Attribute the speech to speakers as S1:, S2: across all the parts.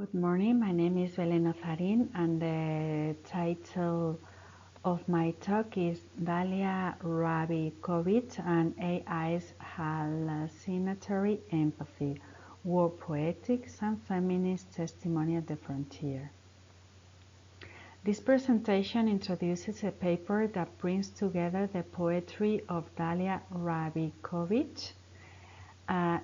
S1: Good morning, my name is Belén Ozarin and the title of my talk is Dahlia, Ravikovitch and AI's Hallucinatory Empathy, War Poetics and Feminist Testimony at the Frontier. This presentation introduces a paper that brings together the poetry of Dahlia Ravikovitch,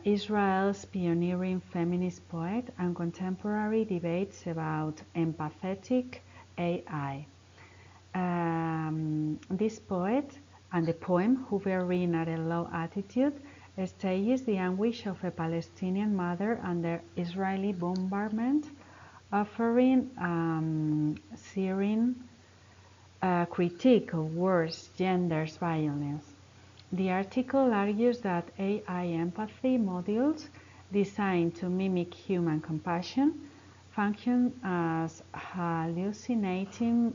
S1: Israel's pioneering feminist poet, and contemporary debates about empathetic AI. This poet and the poem, Hovering at a Low Altitude, stages the anguish of a Palestinian mother under Israeli bombardment, offering searing critique of wars, genders, violence. The article argues that AI empathy modules designed to mimic human compassion function as hallucinating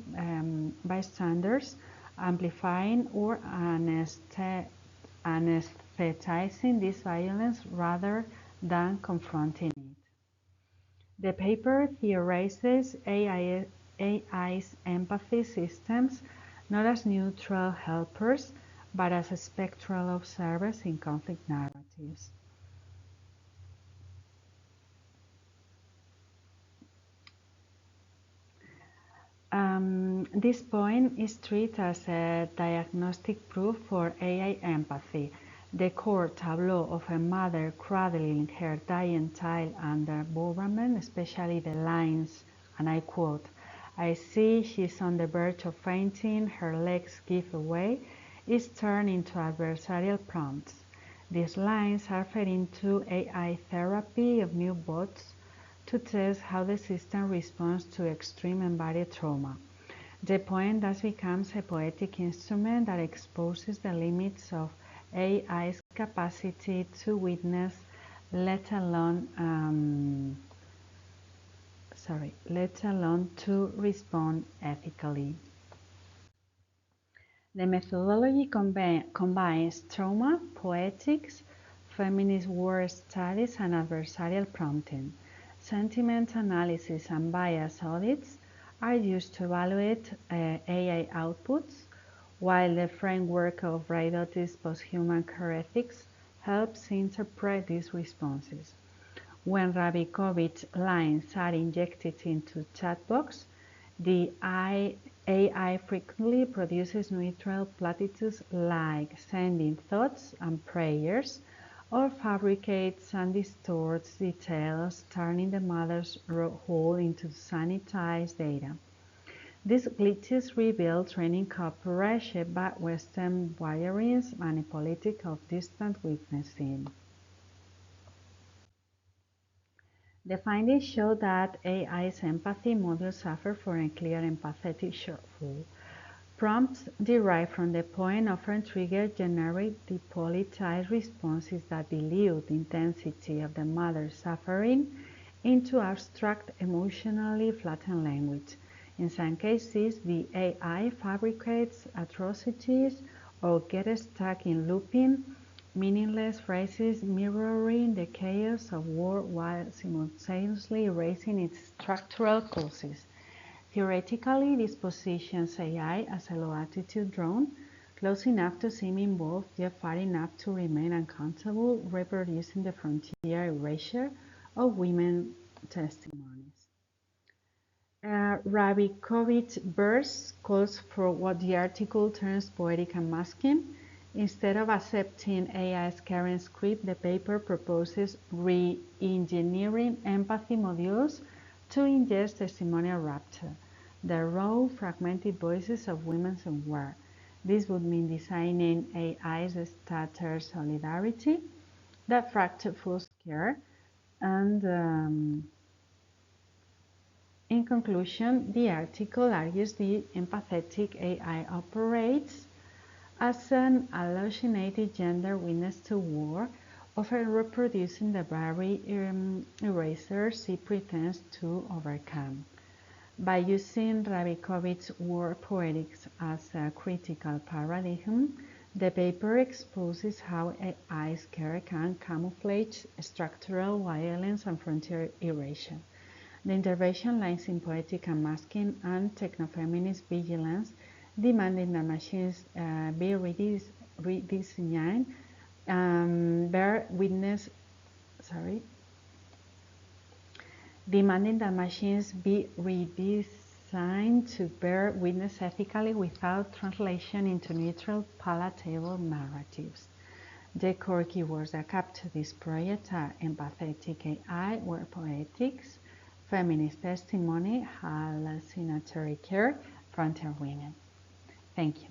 S1: bystanders, amplifying or anesthetizing this violence rather than confronting it. The paper theorizes AI's empathy systems not as neutral helpers, but as spectral observers in conflict narratives. This point is treated as a diagnostic proof for AI empathy. The core tableau of a mother cradling her dying child under bombardment, especially the lines, and I quote, "I see she's on the verge of fainting, her legs give away," is turned into adversarial prompts. These lines are fed into AI therapy of new bots to test how the system responds to extreme embodied trauma. The poem thus becomes a poetic instrument that exposes the limits of AI's capacity to witness, let alone to respond ethically. The methodology combines trauma, poetics, feminist war studies, and adversarial prompting. Sentiment analysis and bias audits are used to evaluate AI outputs, while the framework of Ravikovitch's post-human care ethics helps interpret these responses. When Ravikovitch lines are injected into chatbox, the AI frequently produces neutral platitudes like sending thoughts and prayers, or fabricates and distorts details, turning the mother's whole into sanitized data. These glitches reveal training copyright shaped by Western wirings and a politic of distant witnessing. The findings show that AI's empathy models suffer from a clear empathetic shortfall. Prompts derived from the poem often trigger generic, depolitized responses that dilute the intensity of the mother's suffering into abstract, emotionally flattened language. In some cases, the AI fabricates atrocities or gets stuck in looping, meaningless phrases mirroring the chaos of war while simultaneously erasing its structural causes. Theoretically, this positions AI as a low-altitude drone, close enough to seem involved yet far enough to remain uncountable, reproducing the frontier erasure of women's testimonies. Ravikovitch's verse calls for what the article terms poetic unmasking. Instead of accepting AI's current script, the paper proposes re-engineering empathy modules to ingest testimonial rapture, the raw, fragmented voices of women in war. This would mean designing AI's stuttered solidarity, that fractureful care, and in conclusion, the article argues the empathetic AI operates as an hallucinated gender witness to war, often reproducing the very erasers it pretends to overcome. By using Ravikovitch's war poetics as a critical paradigm, the paper exposes how AI's care can camouflage structural violence and frontier erasure. The intervention lies in poetic unmasking and techno-feminist vigilance, demanding that machines be redesigned, bear witness, demanding that machines be redesigned to bear witness ethically without translation into neutral, palatable narratives. The core keywords that capture this project are empathetic AI, where poetics, feminist testimony, hallucinatory care, frontier women. Thank you.